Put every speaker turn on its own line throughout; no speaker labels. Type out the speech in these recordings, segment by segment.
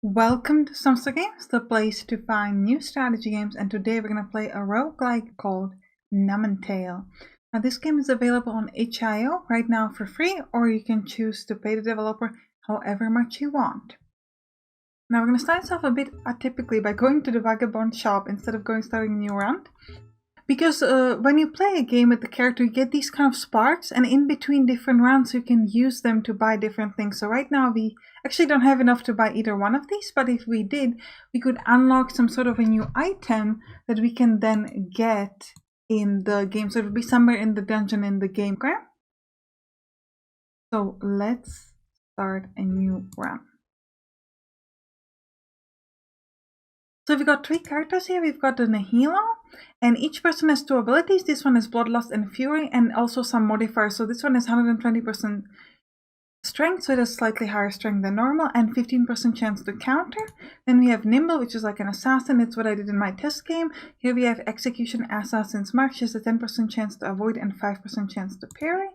Welcome to Sampstra Games, the place to find new strategy games, and today we're going to play a roguelike called Numentale. Now this game is available on itch.io right now for free, or you can choose to pay the developer however much you want. Now we're going to start this off a bit atypically by going to the Vagabond shop instead of starting a new round. Because when you play a game with the character, you get these kind of sparks, and in between different rounds you can use them to buy different things. So right now we actually don't have enough to buy either one of these, but if we did, we could unlock some sort of a new item that we can then get in the game. So it would be somewhere in the dungeon in the game. Okay? So let's start a new round. So we've got three characters here. We've got the Nihilo, and each person has two abilities. This one is Bloodlust and Fury, and also some modifiers. So this one is 120% strength, so it has slightly higher strength than normal, and 15% chance to counter. Then we have Nimble, which is like an assassin. It's what I did in my test game. Here we have Execution Assassin's Mark. She has a 10% chance to avoid and 5% chance to parry.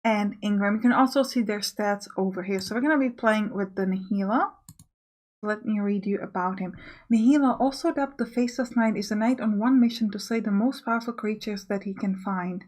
And Ingram. You can also see their stats over here. So we're going to be playing with the Nihilo. Let me read you about him. Nihilo, also dubbed the Faceless Knight, is a knight on one mission to slay the most powerful creatures that he can find.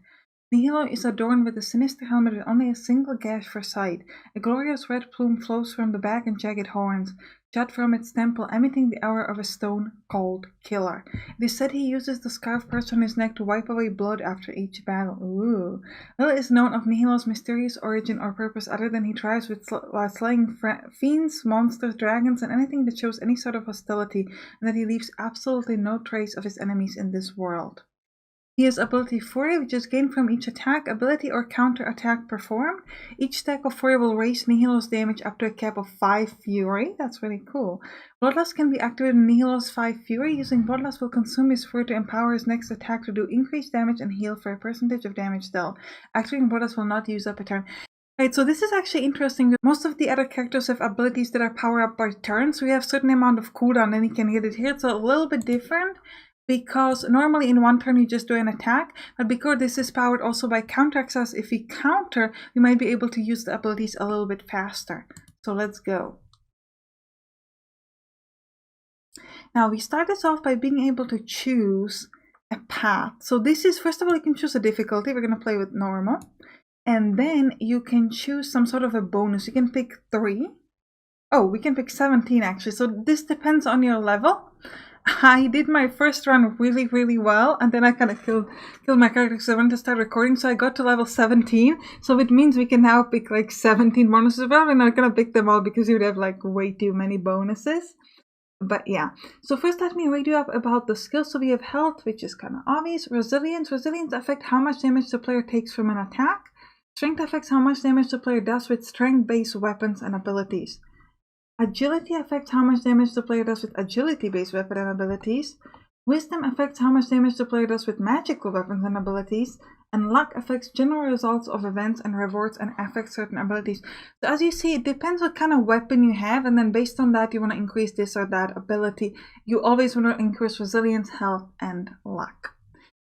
Nihilo is adorned with a sinister helmet with only a single gash for sight. A glorious red plume flows from the back and jagged horns, jut from its temple, emitting the aura of a stone-cold killer. It is said he uses the scarf perched on his neck to wipe away blood after each battle. Ooh. Little is known of Nihilo's mysterious origin or purpose other than he thrives while slaying fiends, monsters, dragons, and anything that shows any sort of hostility, and that he leaves absolutely no trace of his enemies in this world. He has ability Fury, which is gained from each attack, ability, or counter attack performed. Each stack of Fury will raise Nihilo's damage up to a cap of 5 Fury. That's really cool. Bloodlust can be activated in Nihilo's 5 Fury. Using Bloodlust will consume his Fury to empower his next attack to do increased damage and heal for a percentage of damage dealt. Activating Bloodlust will not use up a turn. Right, so this is actually interesting. Most of the other characters have abilities that are power up by turn, so we have a certain amount of cooldown and you can get it here. It's a little bit different, because normally in one turn you just do an attack, but because this is powered also by counter access, if we counter, we might be able to use the abilities a little bit faster. So let's go. Now we start this off by being able to choose a path. So this is, first of all, you can choose a difficulty. We're going to play with normal. And then you can choose some sort of a bonus. You can pick 3. Oh, we can pick 17 actually. So this depends on your level. I did my first run really well, and then I kind of killed my character because I wanted to start recording, so I got to level 17, so it means we can now pick like 17 bonuses. Well, we're not gonna pick them all because you would have like way too many bonuses, but yeah. So first let me read you up about the skills. So we have health, which is kind of obvious. Resilience affect how much damage the player takes from an attack. Strength affects how much damage the player does with strength-based weapons and abilities. Agility affects how much damage the player does with agility-based weapons and abilities. Wisdom affects how much damage the player does with magical weapons and abilities. And luck affects general results of events and rewards and affects certain abilities. So as you see, it depends what kind of weapon you have, and then based on that you want to increase this or that ability. You always want to increase resilience, health, and luck.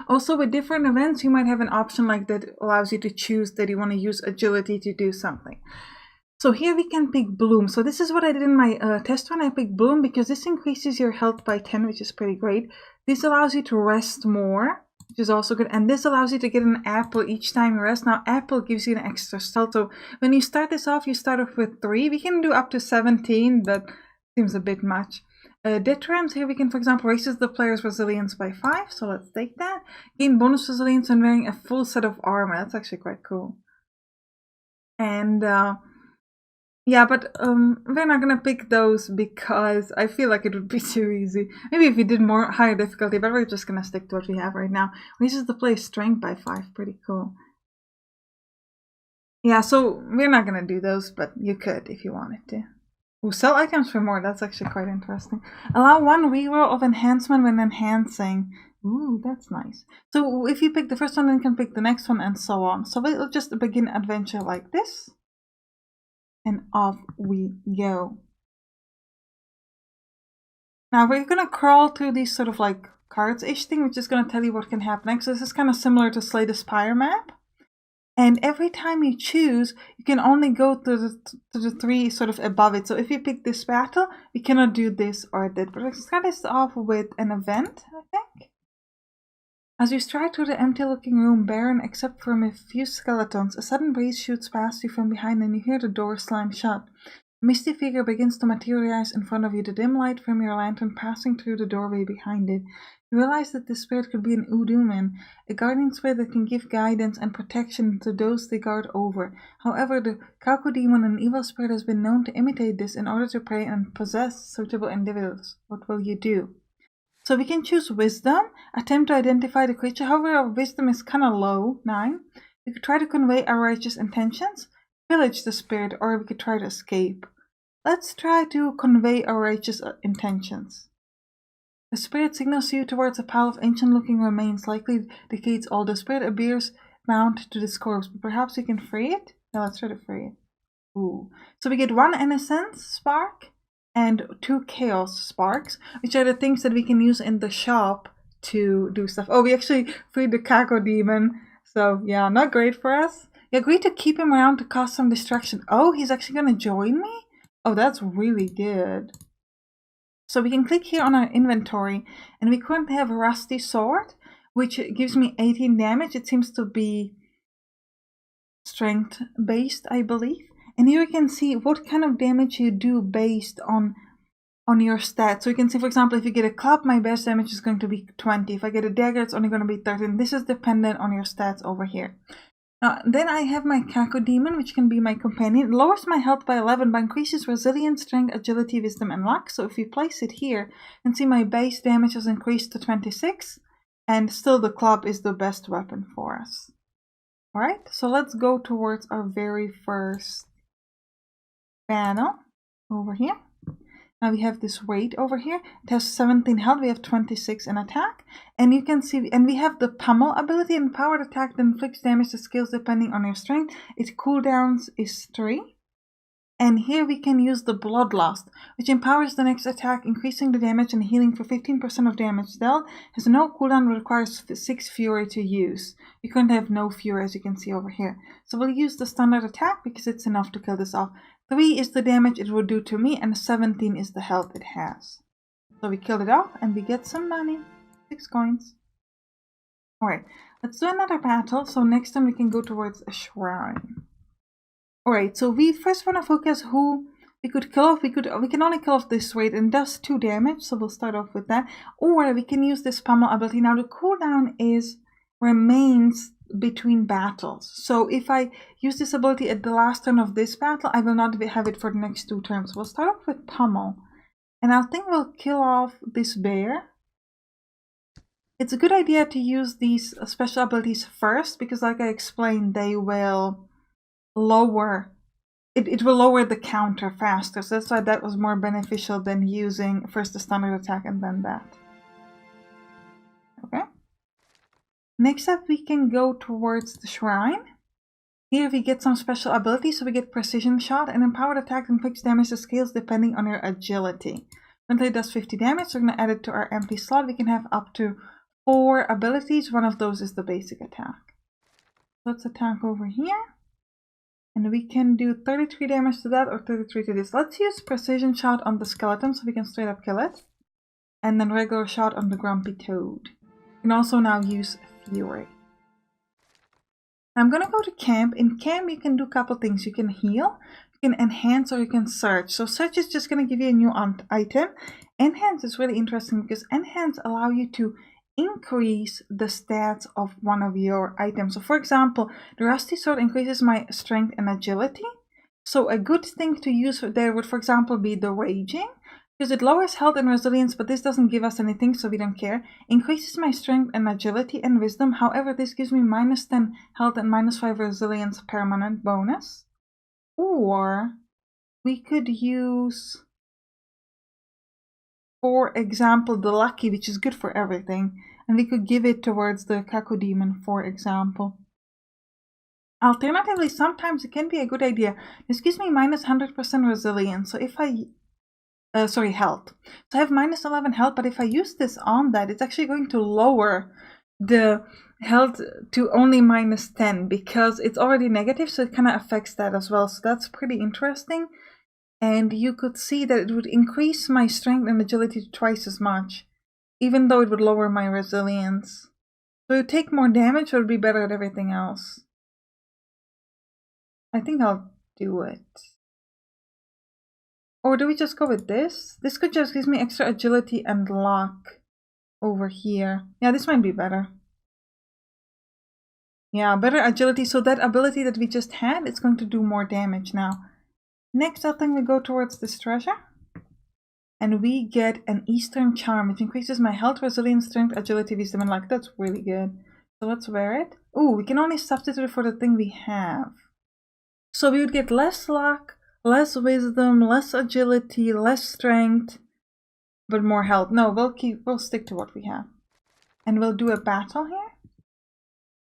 Also, with different events, you might have an option like that allows you to choose that you want to use agility to do something. So here we can pick Bloom. So this is what I did in my test run. I picked Bloom because this increases your health by 10, which is pretty great. This allows you to rest more, which is also good. And this allows you to get an apple each time you rest. Now, apple gives you an extra health. So when you start this off, you start off with 3. We can do up to 17, but seems a bit much. Deterrence, here we can, for example, raises the player's resilience by 5. So let's take that. Gain bonus resilience when wearing a full set of armor. That's actually quite cool. And yeah, but we're not gonna pick those because I feel like it would be too easy. Maybe if we did more higher difficulty, but we're just gonna stick to what we have right now. Raises the player's strength by 5. Pretty cool. Yeah, so we're not gonna do those, but you could if you wanted to. Ooh, sell items for more. That's actually quite interesting. Allow 1 reroll of enhancement when enhancing. Ooh, that's nice. So if you pick the first one, then you can pick the next one and so on. So we'll just begin adventure like this. And off we go. Now we're gonna crawl through these sort of like cards-ish thing, which is gonna tell you what can happen next. So this is kind of similar to Slay the Spire map. And every time you choose, you can only go to the 3 sort of above it. So if you pick this battle, we cannot do this or that. But let's start this off with an event, I think. As you stride through the empty-looking room, barren except for a few skeletons, a sudden breeze shoots past you from behind and you hear the door slam shut. A misty figure begins to materialize in front of you, the dim light from your lantern passing through the doorway behind it. You realize that this spirit could be an Uduman, a guardian spirit that can give guidance and protection to those they guard over. However, the Kakudemon, an evil spirit, has been known to imitate this in order to prey and possess suitable individuals. What will you do? So we can choose Wisdom, attempt to identify the creature. However, our Wisdom is kind of low, 9. We could try to convey our righteous intentions, pillage the spirit, or we could try to escape. Let's try to convey our righteous intentions. The spirit signals you towards a pile of ancient-looking remains, likely decades old. The spirit appears bound to this corpse, but perhaps we can free it? Yeah, let's try to free it. Ooh. So we get 1 innocence spark and 2 chaos sparks, which are the things that we can use in the shop to do stuff. Oh, we actually freed the Kakudemon, so yeah, not great for us. You agree to keep him around to cause some distraction. Oh, he's actually gonna join me? Oh, that's really good. So we can click here on our inventory, and we currently have a rusty sword, which gives me 18 damage. It seems to be strength based, I believe. And here you can see what kind of damage you do based on your stats. So you can see, for example, if you get a club, my best damage is going to be 20. If I get a dagger, it's only going to be 13. This is dependent on your stats over here. Then I have my Kakudemon, which can be my companion. It lowers my health by 11, but increases resilience, strength, agility, wisdom, and luck. So if you place it here, you can see my base damage has increased to 26, and still the club is the best weapon for us. Alright, so let's go towards our very first battle over here. Now we have this weight over here. It has 17 health. We have 26 in attack. And you can see, and we have the pummel ability. And powered attack that inflicts damage to skills depending on your strength. Its cooldowns is 3. And here we can use the Bloodlust, which empowers the next attack, increasing the damage and healing for 15% of damage dealt. Has no cooldown, but requires 6 fury to use. You currently have no fury, as you can see over here. So we'll use the standard attack because it's enough to kill this off. 3 is the damage it would do to me, and 17 is the health it has. So we killed it off, and we get some money. 6 coins. Alright, let's do another battle. So next time we can go towards a shrine. Alright, so we first want to focus who we could kill off. We can only kill off this raid, and does 2 damage, so we'll start off with that. Or we can use this pummel ability. Now the cooldown remains between battles. So if I use this ability at the last turn of this battle, I will not have it for the next 2 turns. We'll start off with pummel, and I think we'll kill off this bear. It's a good idea to use these special abilities first, because like I explained, they will lower it will lower the counter faster. So that's why that was more beneficial than using first the standard attack and then that. Okay. Next up, we can go towards the shrine. Here we get some special abilities. So we get precision shot, and empowered attack inflicts damage to scales depending on your agility. Currently it does 50 damage, so we're going to add it to our empty slot. We can have up to 4 abilities. One of those is the basic attack. Let's attack over here. And we can do 33 damage to that or 33 to this. Let's use precision shot on the skeleton so we can straight up kill it. And then regular shot on the grumpy toad. You can also now use fury. I'm gonna go to camp. In camp you can do a couple things. You can heal, you can enhance, or you can search. So search is just gonna give you a new item. Enhance is really interesting because enhance allow you to increase the stats of one of your items. So for example, the rusty sword increases my strength and agility. So a good thing to use there would, for example, be the raging, because it lowers health and resilience, but this doesn't give us anything, so we don't care. Increases my strength and agility and wisdom. However, this gives me minus 10 health and minus 5 resilience permanent bonus. Or we could use, for example, the lucky, which is good for everything, and we could give it towards the Kakudemon, for example. Alternatively, sometimes it can be a good idea. This gives me minus 100% resilience. So if I health. So I have minus 11 health, but if I use this on that, it's actually going to lower the health to only -10 because it's already negative, so it kind of affects that as well. So that's pretty interesting. And you could see that it would increase my strength and agility to twice as much, even though it would lower my resilience. So it would take more damage, but it would be better at everything else. I think I'll do it. Or do we just go with this? This could just give me extra agility and luck over here. Yeah, this might be better. Yeah, better agility. So that ability that we just had, it's going to do more damage now. Next, I think we go towards this treasure. And we get an Eastern Charm, which increases my health, resilience, strength, agility, wisdom, and luck. That's really good. So let's wear it. Ooh, we can only substitute it for the thing we have. So we would get less luck, less wisdom, less agility, less strength, but more health. No, we'll stick to what we have. And we'll do a battle here.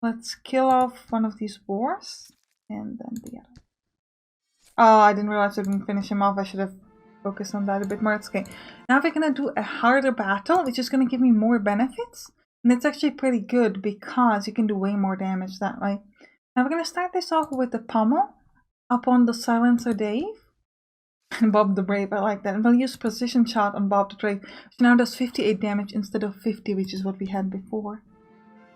Let's kill off one of these boars. And then the other. Oh, I didn't realize I didn't finish him off. I should have focused on that a bit more. It's okay. Now we're gonna do a harder battle, which is gonna give me more benefits. And it's actually pretty good because you can do way more damage that way. Now we're gonna start this off with the pommel upon the Silencer Dave. And Bob the Brave, I like that. And we'll use Precision Shot on Bob the Brave, which now does 58 damage instead of 50, which is what we had before.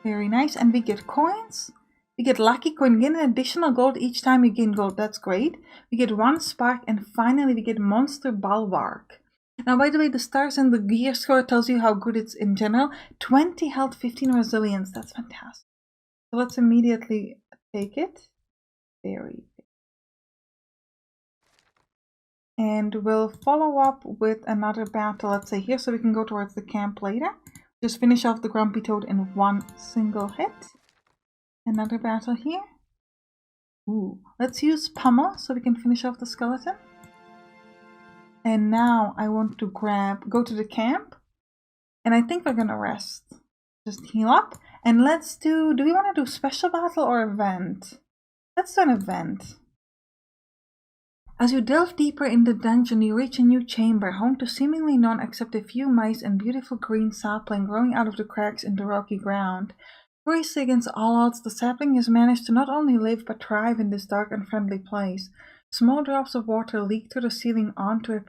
Very nice. And we get coins. We get Lucky Coin. Gain an additional gold each time you gain gold. That's great. We get 1 spark. And finally, we get Monster Bulwark. Now, by the way, the stars and the gear score tells you how good it's in general. 20 health, 15 resilience. That's fantastic. So let's immediately take it. Very good. And we'll follow up with another battle, let's say here, so we can go towards the camp later. Just finish off the Grumpy Toad in one single hit. Another battle here. Ooh, let's use Pummel so we can finish off the skeleton. And now I want to go to the camp. And I think we're gonna rest. Just heal up. And let's do we want to do special battle or event? Let's do an event. As you delve deeper in the dungeon, you reach a new chamber, home to seemingly none except a few mice and beautiful green sapling growing out of the cracks in the rocky ground. Furiously against all odds, the sapling has managed to not only live but thrive in this dark and friendly place. Small drops of water leak through the ceiling onto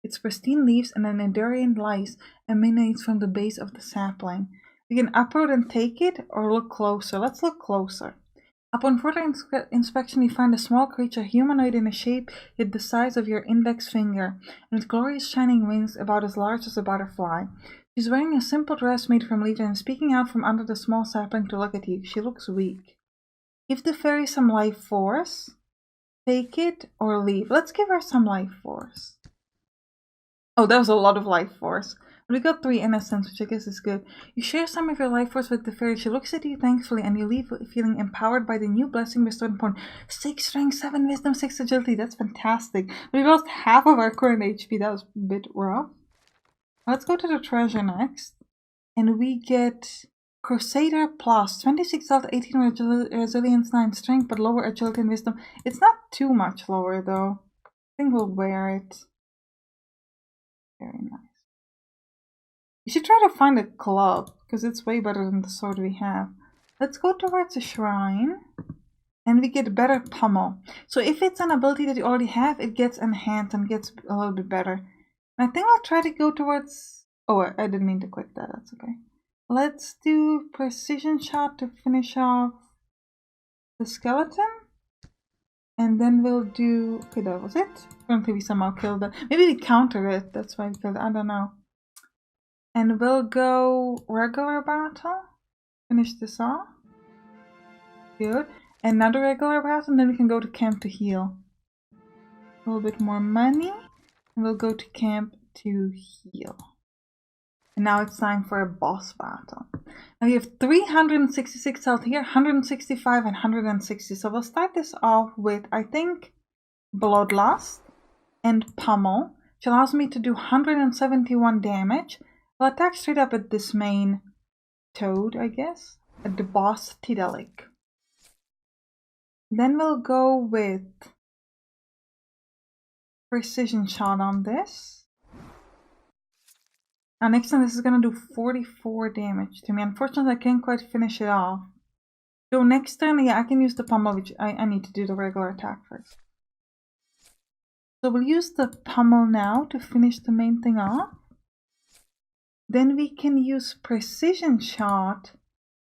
its pristine leaves, and an enduring light emanates from the base of the sapling. We can uproot and take it, or look closer. Let's look closer. Upon further inspection, we find a small creature, humanoid in a shape yet the size of your index finger, and with glorious shining wings about as large as a butterfly. She's wearing a simple dress made from leaves and speaking out from under the small sapling to look at you. She looks weak. Give the fairy some life force. Take it or leave. Let's give her some life force. Oh, that was a lot of life force. We got 3 innocence, which I guess is good. You share some of your life force with the fairy. She looks at you thankfully, and you leave feeling empowered by the new blessing bestowed upon 6 strength, 7 wisdom, 6 agility. That's fantastic. We lost half of our current HP. That was a bit rough. Let's go to the treasure next. And we get Crusader Plus. 26 health, 18 resilience, 9 strength, but lower agility and wisdom. It's not too much lower, though. I think we'll wear it. Very nice. You should try to find a club, because it's way better than the sword we have. Let's go towards a shrine, and we get better pummel. So if it's an ability that you already have, it gets enhanced and gets a little bit better. And I think I'll try to go towards... Oh, I didn't mean to click that, that's okay. Let's do Precision Shot to finish off the skeleton. And then we'll do... Okay, that was it. Apparently we somehow killed it. Maybe we countered it, that's why we killed it, I don't know. And we'll go regular battle. Finish this off. Good. Another regular battle, and then we can go to camp to heal. A little bit more money. And we'll go to camp to heal. And now it's time for a boss battle. Now we have 366 health here, 165 and 160. So we'll start this off with, I think, Bloodlust and Pummel, which allows me to do 171 damage. We'll attack straight up at this main toad, I guess, at the boss Tidalic. Then we'll go with Precision Shot on this. Now next time this is gonna do 44 damage to me. Unfortunately, I can't quite finish it off. So next turn, yeah, I can use the pummel, which I need to do the regular attack first. So we'll use the pummel now to finish the main thing off. Then we can use precision shot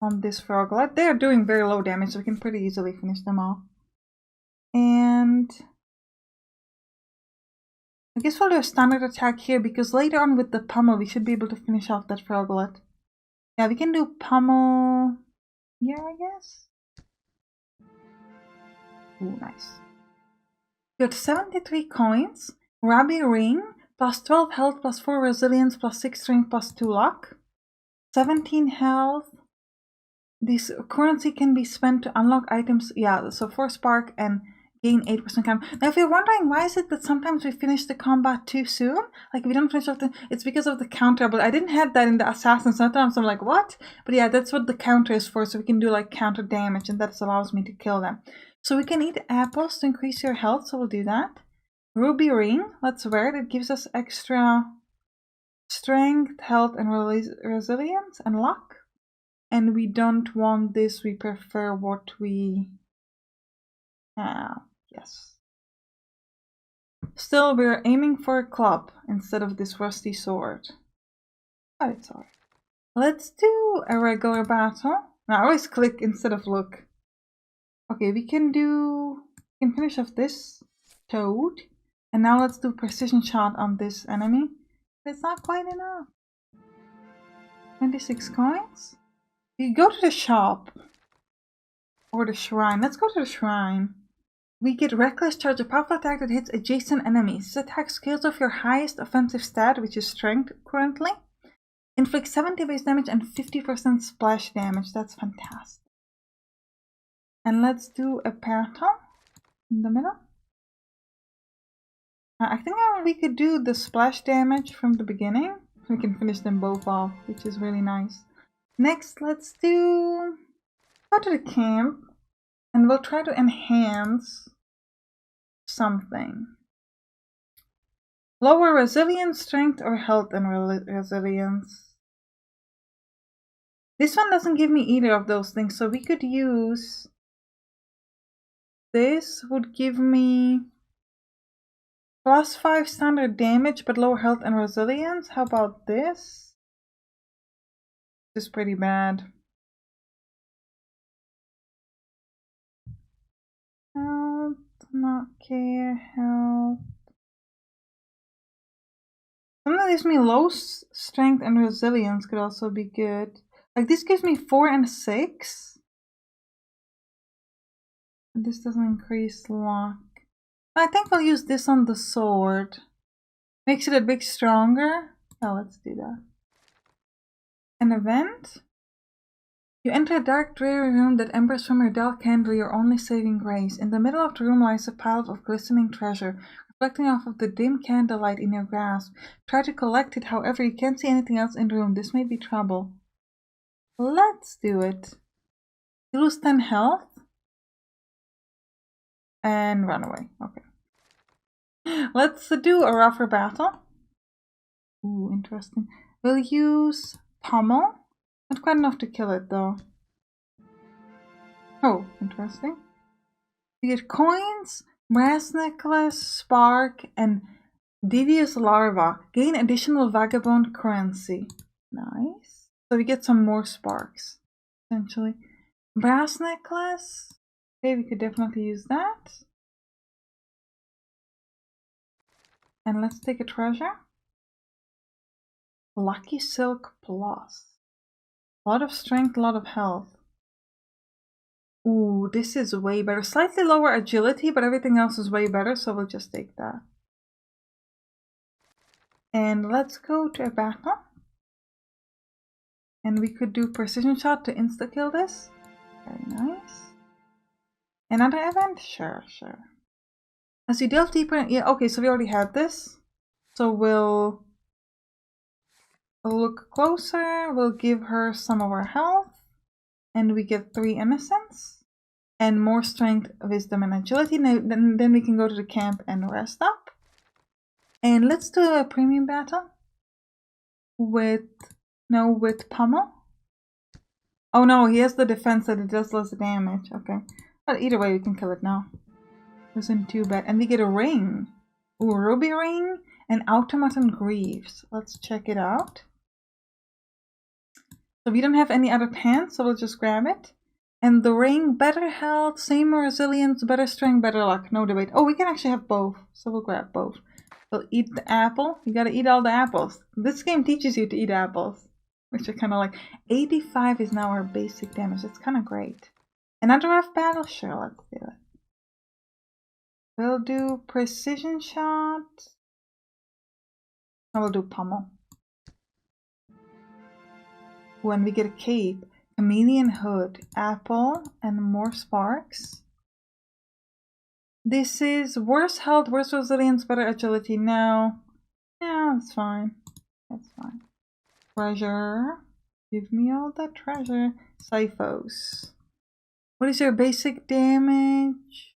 on this Rogue-lite. They're doing very low damage, so we can pretty easily finish them off. And I guess we'll do a standard attack here, because later on with the pummel, we should be able to finish off that Rogue-lite. Yeah, we can do pummel here, I guess. Ooh, nice. We got 73 coins, Rabbi Ring, plus 12 health, plus 4 resilience, plus 6 strength, plus 2 luck. 17 health. This currency can be spent to unlock items, yeah, so 4 spark and gain 8% count. Now if you're wondering why is it that sometimes we finish the combat too soon, like we don't finish off it's because of the counter, but I didn't have that in the assassin, sometimes I'm like, what? But yeah, that's what the counter is for, so we can do like counter damage, and that allows me to kill them. So we can eat apples to increase your health, so we'll do that. Ruby ring, let's wear it. It gives us extra strength, health, and resilience, and luck. And we don't want this, we prefer what we have. Yes. Still, we're aiming for a club instead of this rusty sword. But it's alright. Let's do a regular battle. Now, I always click instead of look. Okay, we can finish off this toad. And now let's do precision shot on this enemy. It's not quite enough. 26 coins. You go to the shop. Or the shrine. Let's go to the shrine. We get Reckless Charge, a powerful attack that hits adjacent enemies. This attack scales off your highest offensive stat, which is strength currently. Inflicts 70 base damage and 50% splash damage. That's fantastic. And let's do a battle in the middle. I think we could do the splash damage from the beginning. We can finish them both off, which is really nice. Next, let's go to the camp. And we'll try to enhance something. Lower resilience, strength, or health and resilience. This one doesn't give me either of those things, so we could use... This would give me plus 5 standard damage, but lower health and resilience. How about this? This is pretty bad. Health, not care, health. Something that gives me low strength and resilience could also be good. Like this gives me 4 and 6. This doesn't increase luck. I think we'll use this on the sword. Makes it a bit stronger. Oh, let's do that. An event. You enter a dark, dreary room that embers from your dull candle, your only saving grace. In the middle of the room lies a pile of glistening treasure, reflecting off of the dim candlelight in your grasp. Try to collect it, however, you can't see anything else in the room. This may be trouble. Let's do it. You lose 10 health. And run away. Okay. Let's do a rougher battle. Ooh, interesting. We'll use pommel. Not quite enough to kill it though. Oh, interesting. You get coins, brass necklace, spark, and devious larva. Gain additional vagabond currency. Nice. So we get some more sparks, essentially. Brass necklace. Okay, we could definitely use that. And let's take a treasure. Lucky Silk Plus. A lot of strength, a lot of health. Ooh, this is way better. Slightly lower agility, but everything else is way better, so we'll just take that. And let's go to a battle. And we could do precision shot to insta-kill this. Very nice. Another event? Sure. As you delve deeper, yeah, okay, so we already had this. So we'll look closer, we'll give her some of our health, and we get 3 innocence, and more strength, wisdom, and agility. Now, then we can go to the camp and rest up. And let's do a premium battle. with pummel. Oh no, he has the defense that it does less damage. Okay, but either way, we can kill it now. Wasn't too bad, and we get a ring. Ooh, ruby ring and automaton greaves. Let's check it out. So we don't have any other pants, so we'll just grab it. And the ring, better health, same resilience, better strength, better luck. No debate. Oh, we can actually have both, so we'll grab both. We'll eat the apple. You gotta eat all the apples. This game teaches you to eat apples, which are kind of like 85 is now our basic damage. That's kind of great. Another rough battle? Sure, let's do it. We'll do precision shot. I will do pummel. When we get a cape, chameleon hood, apple, and more sparks. This is worse health, worse resilience, better agility. No, it's fine. That's fine. Treasure. Give me all that treasure. Cyphos. What is your basic damage?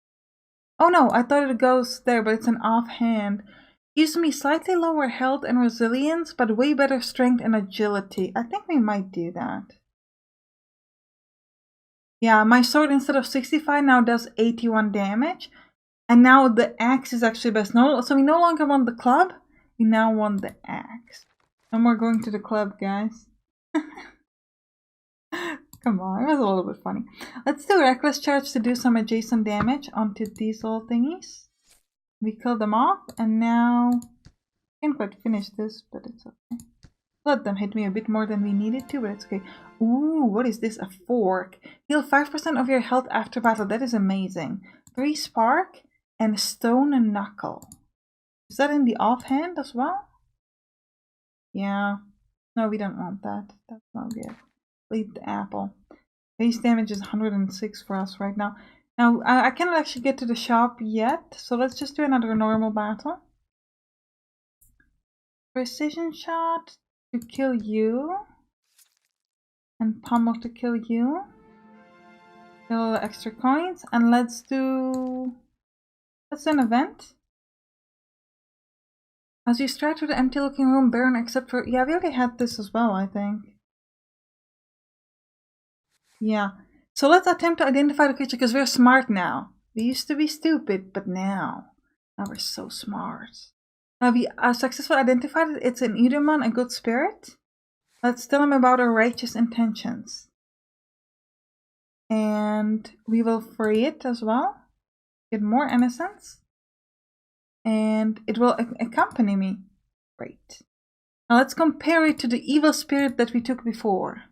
Oh no, I thought it goes there, but it's an offhand. Gives me slightly lower health and resilience, but way better strength and agility. I think we might do that. Yeah, my sword instead of 65 now does 81 damage. And now the axe is actually best. No, so we no longer want the club. We now want the axe. No more going to the club, guys. Come on, it was a little bit funny. Let's do reckless charge to do some adjacent damage onto these little thingies. We killed them off, and now can't quite finish this, but it's okay. Let them hit me a bit more than we needed to, but it's okay. Ooh, what is this? A fork. Heal 5% of your health after battle. That is amazing. 3 spark and stone knuckle. Is that in the offhand as well? Yeah. No, we don't want that. That's not good. Leave the apple. Base damage is 106 for us right now. Now, I cannot actually get to the shop yet, so let's just do another normal battle. Precision shot to kill you. And pummel to kill you. A little extra coins. And let's do an event. As you stride through the empty looking room, barren except for... Yeah, we already had this as well, I think. Yeah. So let's attempt to identify the creature, because we're smart now. We used to be stupid, but now we're so smart. Now we successfully identified it. It's an Eudemon, a good spirit. Let's tell him about our righteous intentions. And we will free it as well. Get more innocence. And it will accompany me. Great. Now let's compare it to the evil spirit that we took before.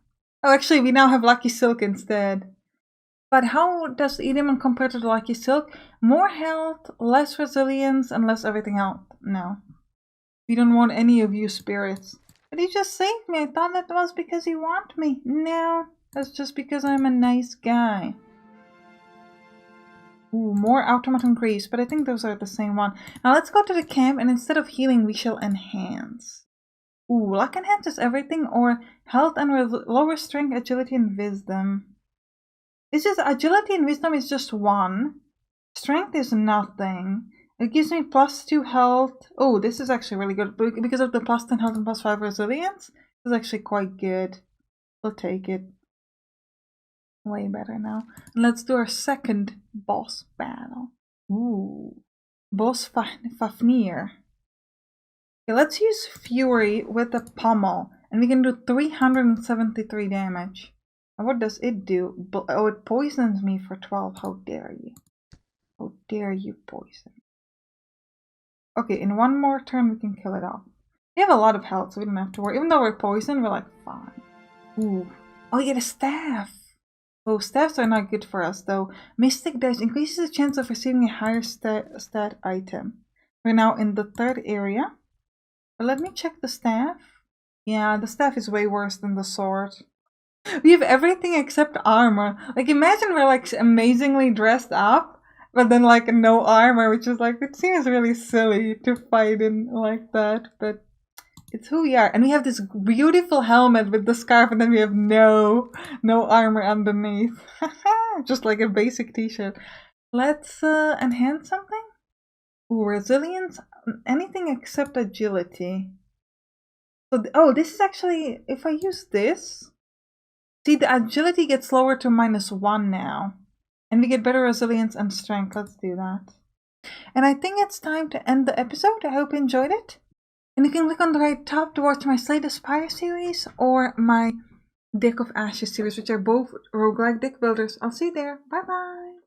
Oh, actually, we now have Lucky Silk instead. But how does the Eudemon compare to the Lucky Silk? More health, less resilience, and less everything else. No. We don't want any of you spirits. But you just saved me. I thought that was because you want me. No, that's just because I'm a nice guy. Ooh, more automaton greaves, but I think those are the same one. Now let's go to the camp, and instead of healing, we shall enhance. Ooh, luck enhances everything, or health and lower strength, agility, and wisdom. It's just agility and wisdom is just 1. Strength is nothing. It gives me +2 health. Oh, this is actually really good because of the +10 health and +5 resilience. It's actually quite good. We'll take it. Way better now. And let's do our second boss battle. Ooh, boss Fafnir. Okay, let's use Fury with the pummel, and we can do 373 damage. And what does it do? Oh, it poisons me for 12. How dare you? How dare you poison? Okay, in one more turn we can kill it off. We have a lot of health, so we don't have to worry. Even though we're poisoned, we're like, fine. Ooh. Oh, you get a staff! Oh, staffs are not good for us, though. Mystic Dash increases the chance of receiving a higher stat item. We're now in the 3rd area. But let me check the staff. Yeah, the staff is way worse than the sword. We have everything except armor. Like, imagine we're like amazingly dressed up, but then like no armor, which is like, it seems really silly to fight in like that, but it's who we are. And we have this beautiful helmet with the scarf, and then we have no armor underneath. Just like a basic t-shirt. Let's enhance something. Ooh, resilience, anything except agility. So, oh, this is actually, if I use this, see, the agility gets lowered to -1 now. And we get better resilience and strength. Let's do that. And I think it's time to end the episode. I hope you enjoyed it. And you can click on the right top to watch my Slay the Spire series or my Deck of Ashes series, which are both roguelike deck builders. I'll see you there. Bye bye!